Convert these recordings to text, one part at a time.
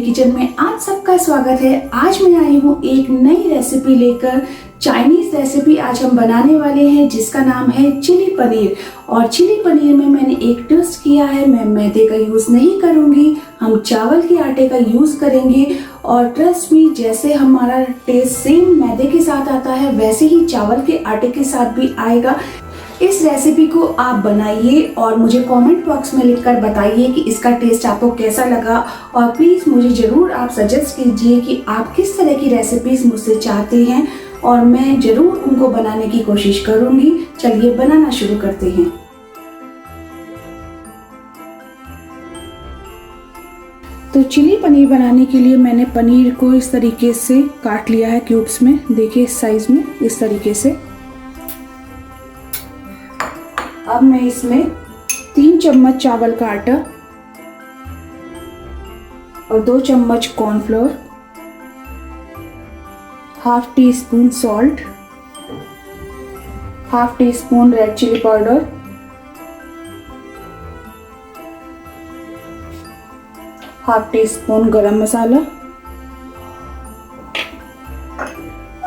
Kitchen में आप सबका स्वागत है। आज मैं आई हूँ एक नई रेसिपी लेकर। चाइनीज रेसिपी आज हम बनाने वाले हैं जिसका नाम है चिली पनीर। और चिली पनीर में मैंने एक ट्विस्ट किया है, मैं मैदे का यूज़ नहीं करूँगी, हम चावल के आटे का यूज़ करेंगे। और ट्रस्ट मी, जैसे हमारा टेस्ट सेम मैदे के साथ आता है वैसे ही चावल के आटे के साथ भी आएगा। इस रेसिपी को आप बनाइए और मुझे कमेंट बॉक्स में लिखकर बताइए कि इसका टेस्ट आपको कैसा लगा। और प्लीज़ मुझे ज़रूर आप सजेस्ट कीजिए कि आप किस तरह की रेसिपीज़ मुझसे चाहते हैं और मैं ज़रूर उनको बनाने की कोशिश करूँगी। चलिए बनाना शुरू करते हैं। तो चिली पनीर बनाने के लिए मैंने पनीर को इस तरीके से काट लिया है क्यूब्स में। देखिए इस साइज़ में, इस तरीके से। अब मैं इसमें 3 चम्मच चावल का आटा और 2 चम्मच cornflour, half teaspoon salt, half teaspoon red chilli powder, half teaspoon garam masala,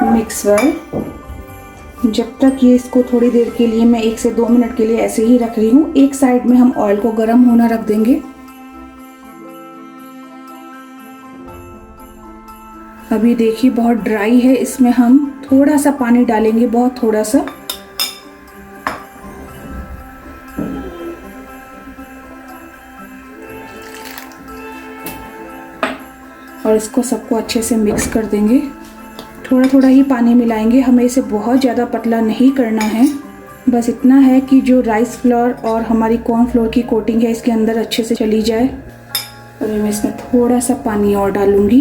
mix well. जब तक ये इसको थोड़ी देर के लिए, मैं 1 से 2 मिनट के लिए ऐसे ही रख रही हूँ। एक साइड में हम ऑयल को गर्म होना रख देंगे। अभी देखिए बहुत ड्राई है, इसमें हम थोड़ा सा पानी डालेंगे, बहुत थोड़ा सा। और इसको सबको अच्छे से मिक्स कर देंगे। थोड़ा थोड़ा ही पानी मिलाएंगे, हमें इसे बहुत ज़्यादा पतला नहीं करना है। बस इतना है कि जो राइस फ्लोर और हमारी कॉर्नफ्लोर की कोटिंग है इसके अंदर अच्छे से चली जाए। और मैं इसमें थोड़ा सा पानी और डालूंगी,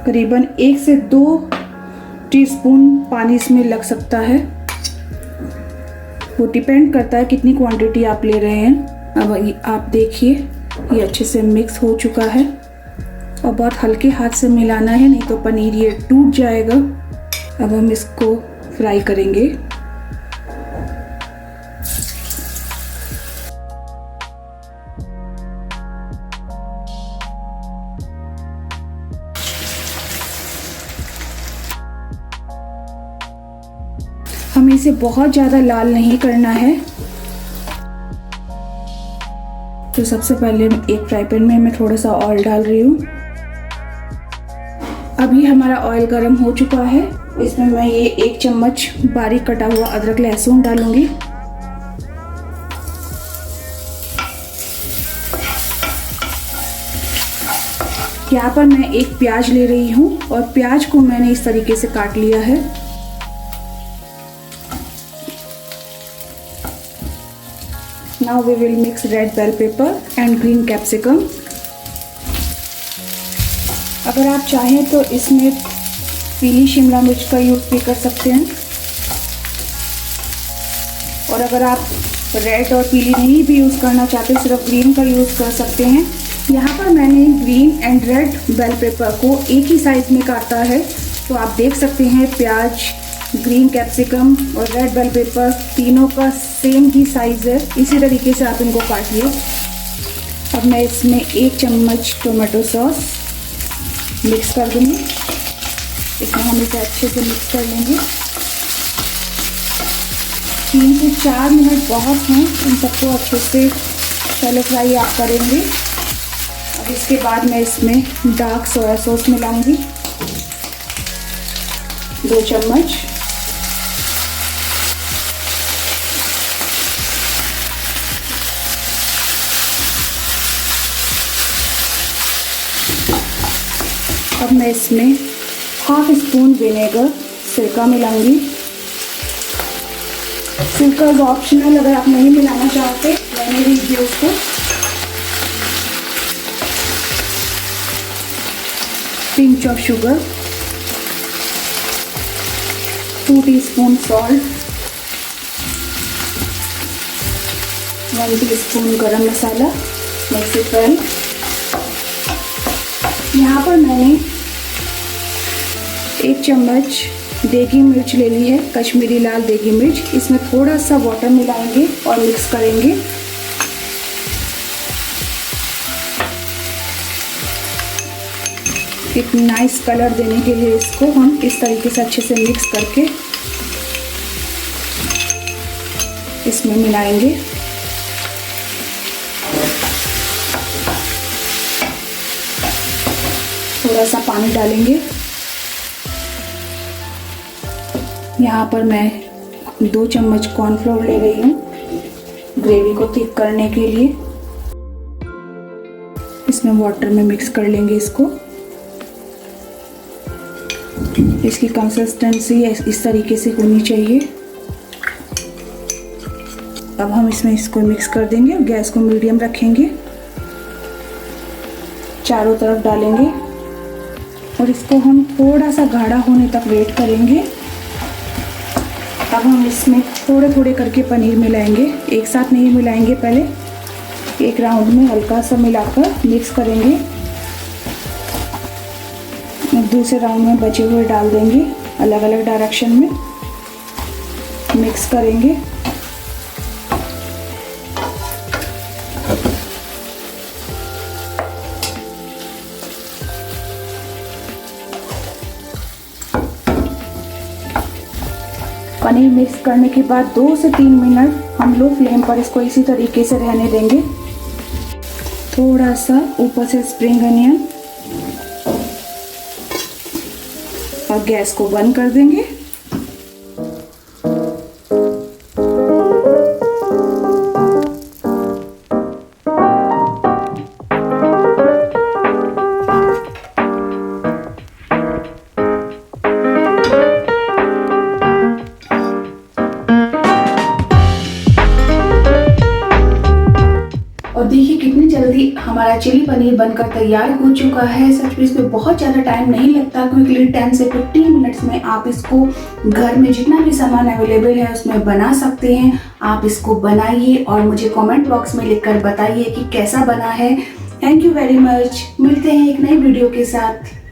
करीबन 1 से 2 टीस्पून पानी इसमें लग सकता है। वो डिपेंड करता है कितनी क्वांटिटी आप ले रहे हैं। अब आप देखिए ये अच्छे से मिक्स हो चुका है और बहुत हल्के हाथ से मिलाना है, नहीं तो पनीर ये टूट जाएगा। अब हम इसको फ्राई करेंगे। हमें इसे बहुत ज़्यादा लाल नहीं करना है। तो सबसे पहले एक फ्राई पैन में मैं थोड़ा सा ऑयल डाल रही हूँ। अभी हमारा ऑयल गर्म हो चुका है। इसमें मैं ये 1 चम्मच बारीक कटा हुआ अदरक लहसुन डालूंगी। यहाँ पर मैं एक प्याज ले रही हूँ और प्याज को मैंने इस तरीके से काट लिया है। Now we will mix red bell pepper and green capsicum. अगर आप चाहें तो इसमें पीली शिमला मिर्च का यूज़ भी कर सकते हैं। और अगर आप रेड और पीली नहीं भी यूज़ करना चाहते, सिर्फ ग्रीन का यूज़ कर सकते हैं। यहाँ पर मैंने green and red bell pepper को एक ही साइज़ में काटा है। तो आप देख सकते हैं प्याज, ग्रीन कैप्सिकम और रेड बेल पेपर तीनों का सेम ही साइज़ है। इसी तरीके से आप इनको काटिए। अब मैं इसमें 1 चम्मच टोमेटो सॉस मिक्स कर दूँगी। इसमें हम इसे अच्छे से मिक्स कर लेंगे। 3 से 4 मिनट बहुत हैं, इन सबको अच्छे से शैलो फ्राई आप करेंगे। अब इसके बाद मैं इसमें डार्क सोया सॉस मिलाऊंगी, 2 चम्मच। अब मैं इसमें हाफ स्पून विनेगर सिरका मिलाऊंगी। सिरका इज ऑप्शनल, अगर आप नहीं मिलाना चाहते रहने दीजिए उसको। Pinch of sugar, 2 teaspoon salt, 1 teaspoon गरम मसाला, मिक्स इट वेल। यहाँ पर मैंने 1 चम्मच देगी मिर्च ले ली है, कश्मीरी लाल देगी मिर्च। इसमें थोड़ा सा वाटर मिलाएंगे और मिक्स करेंगे। एक नाइस कलर देने के लिए इसको हम इस तरीके से अच्छे से मिक्स करके इसमें मिलाएंगे। थोड़ा सा पानी डालेंगे। यहाँ पर मैं 2 चम्मच कॉर्नफ्लोर ले रही हूँ ग्रेवी को थिक करने के लिए। इसमें वाटर में मिक्स कर लेंगे इसको। इसकी कंसिस्टेंसी इस तरीके से होनी चाहिए। अब हम इसमें इसको मिक्स कर देंगे। गैस को मीडियम रखेंगे, चारों तरफ डालेंगे और इसको हम थोड़ा सा गाढ़ा होने तक वेट करेंगे। अब हम इसमें थोड़े थोड़े करके पनीर मिलाएंगे, एक साथ नहीं मिलाएंगे। पहले एक राउंड में हल्का सा मिलाकर मिक्स करेंगे। दूसरे राउंड में बचे हुए डाल देंगे, अलग अलग डायरेक्शन में मिक्स करेंगे। पनीर मिक्स करने के बाद 2 से 3 मिनट हम लो फ्लेम पर इसको इसी तरीके से रहने देंगे। थोड़ा सा ऊपर से स्प्रिंग अनियन और गैस को बंद कर देंगे। और देखिए कितनी जल्दी हमारा चिली पनीर बनकर तैयार हो चुका है। सच में इसमें बहुत ज़्यादा टाइम नहीं लगता, क्विकली 10 से 15 मिनट्स में आप इसको घर में जितना भी सामान अवेलेबल है उसमें बना सकते हैं। आप इसको बनाइए और मुझे कमेंट बॉक्स में लिखकर बताइए कि कैसा बना है। Thank you very much. मिलते हैं एक नई वीडियो के साथ।